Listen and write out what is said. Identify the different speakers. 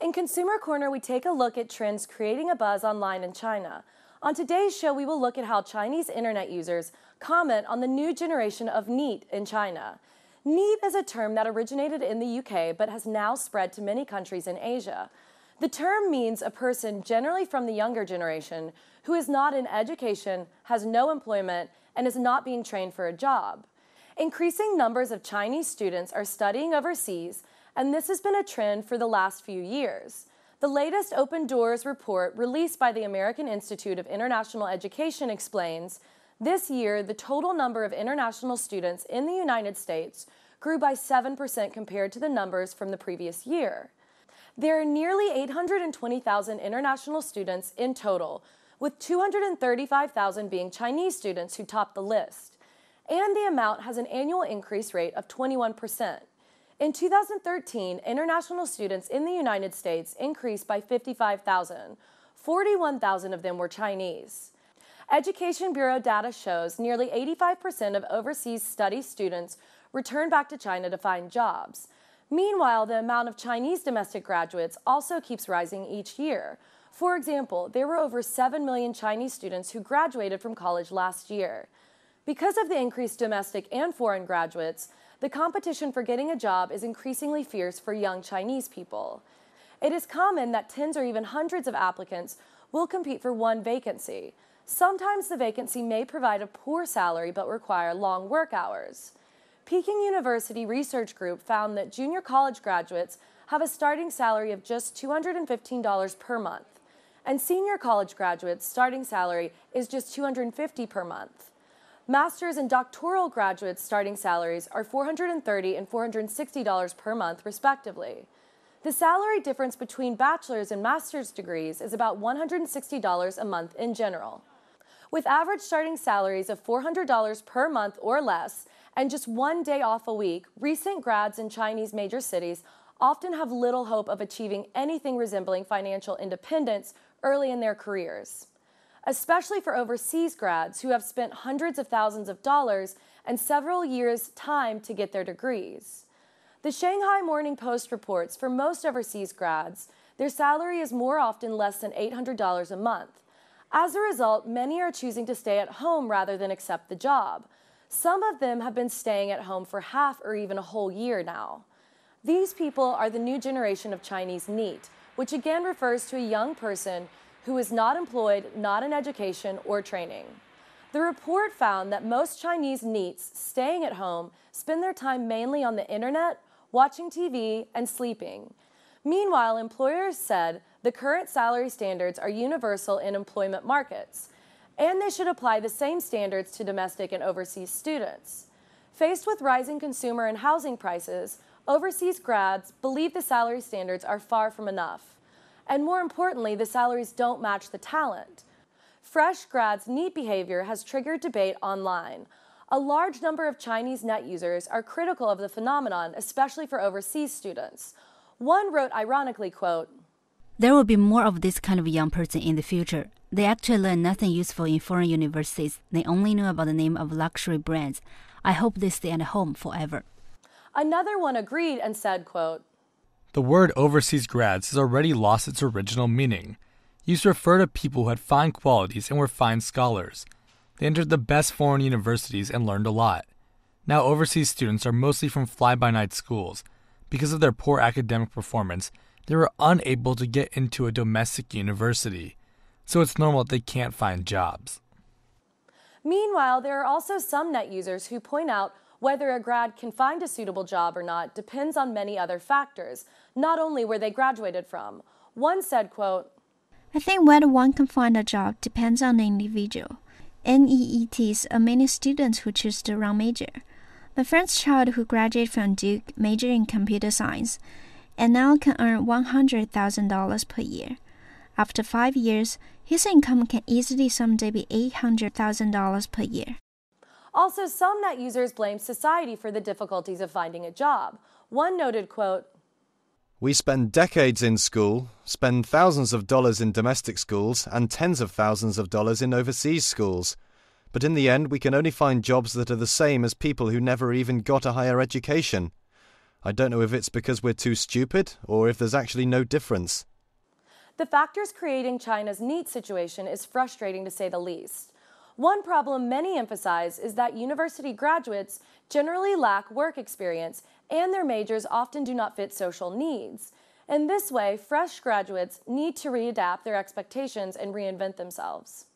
Speaker 1: In Consumer Corner, we take a look at trends creating a buzz online in China. On today's show, we will look at how Chinese internet users comment on the new generation of NEET in China. NEET is a term that originated in the UK but has now spread to many countries in Asia. The term means a person generally from the younger generation who is not in education, has no employment, and is not being trained for a job. Increasing numbers of Chinese students are studying overseas, and this has been a trend for the last few years. The latest Open Doors report released by the American Institute of International Education explains, this year the total number of international students in the United States grew by 7% compared to the numbers from the previous year. There are nearly 820,000 international students in total, with 235,000 being Chinese students who top the list. And the amount has an annual increase rate of 21%. In 2013, international students in the United States increased by 55,000. 41,000 of them were Chinese. Education Bureau data shows nearly 85% of overseas study students return back to China to find jobs. Meanwhile, the amount of Chinese domestic graduates also keeps rising each year. For example, there were over 7 million Chinese students who graduated from college last year. Because of the increased domestic and foreign graduates, the competition for getting a job is increasingly fierce for young Chinese people. It is common that tens or even hundreds of applicants will compete for one vacancy. Sometimes the vacancy may provide a poor salary but require long work hours. Peking University Research Group found that junior college graduates have a starting salary of just $215 per month, and senior college graduates' starting salary is just $250 per month. Master's and doctoral graduates' starting salaries are $430 and $460 per month, respectively. The salary difference between bachelor's and master's degrees is about $160 a month in general. With average starting salaries of $400 per month or less, and just one day off a week, recent grads in Chinese major cities often have little hope of achieving anything resembling financial independence early in their careers, especially for overseas grads who have spent hundreds of thousands of dollars and several years' time to get their degrees. The Shanghai Morning Post reports for most overseas grads, their salary is more often less than $800 a month. As a result, many are choosing to stay at home rather than accept the job. Some of them have been staying at home for half or even a whole year now. These people are the new generation of Chinese NEET, which again refers to a young person who is not employed, not in education or training. The report found that most Chinese NEETs staying at home spend their time mainly on the internet, watching TV, and sleeping. Meanwhile, employers said the current salary standards are universal in employment markets, and they should apply the same standards to domestic and overseas students. Faced with rising consumer and housing prices, overseas grads believe the salary standards are far from enough. And more importantly, the salaries don't match the talent. Fresh grads' NEET behavior has triggered debate online. A large number of Chinese net users are critical of the phenomenon, especially for overseas students. One wrote ironically, quote,
Speaker 2: "There will be more of this kind of young person in the future. They actually learn nothing useful in foreign universities. They only know about the name of luxury brands. I hope they stay at home forever."
Speaker 1: Another one agreed and said, quote,
Speaker 3: "The word overseas grads has already lost its original meaning. It used to refer to people who had fine qualities and were fine scholars. They entered the best foreign universities and learned a lot. Now overseas students are mostly from fly-by-night schools. Because of their poor academic performance, they were unable to get into a domestic university. So it's normal that they can't find jobs."
Speaker 1: Meanwhile, there are also some net users who point out whether a grad can find a suitable job or not depends on many other factors, not only where they graduated from. One said, quote,
Speaker 4: "I think whether one can find a job depends on the individual. NEETs are many students who choose the wrong major. My friend's child who graduated from Duke majored in computer science and now can earn $100,000 per year. After 5 years, his income can easily someday be $800,000 per year."
Speaker 1: Also, some net users blame society for the difficulties of finding a job. One noted, quote,
Speaker 5: "We spend decades in school, spend thousands of dollars in domestic schools and tens of thousands of dollars in overseas schools. But in the end, we can only find jobs that are the same as people who never even got a higher education. I don't know if it's because we're too stupid or if there's actually no difference.
Speaker 1: The factors creating China's NEET situation is frustrating to say the least. One problem many emphasize is that university graduates generally lack work experience and their majors often do not fit social needs. In this way, fresh graduates need to readapt their expectations and reinvent themselves.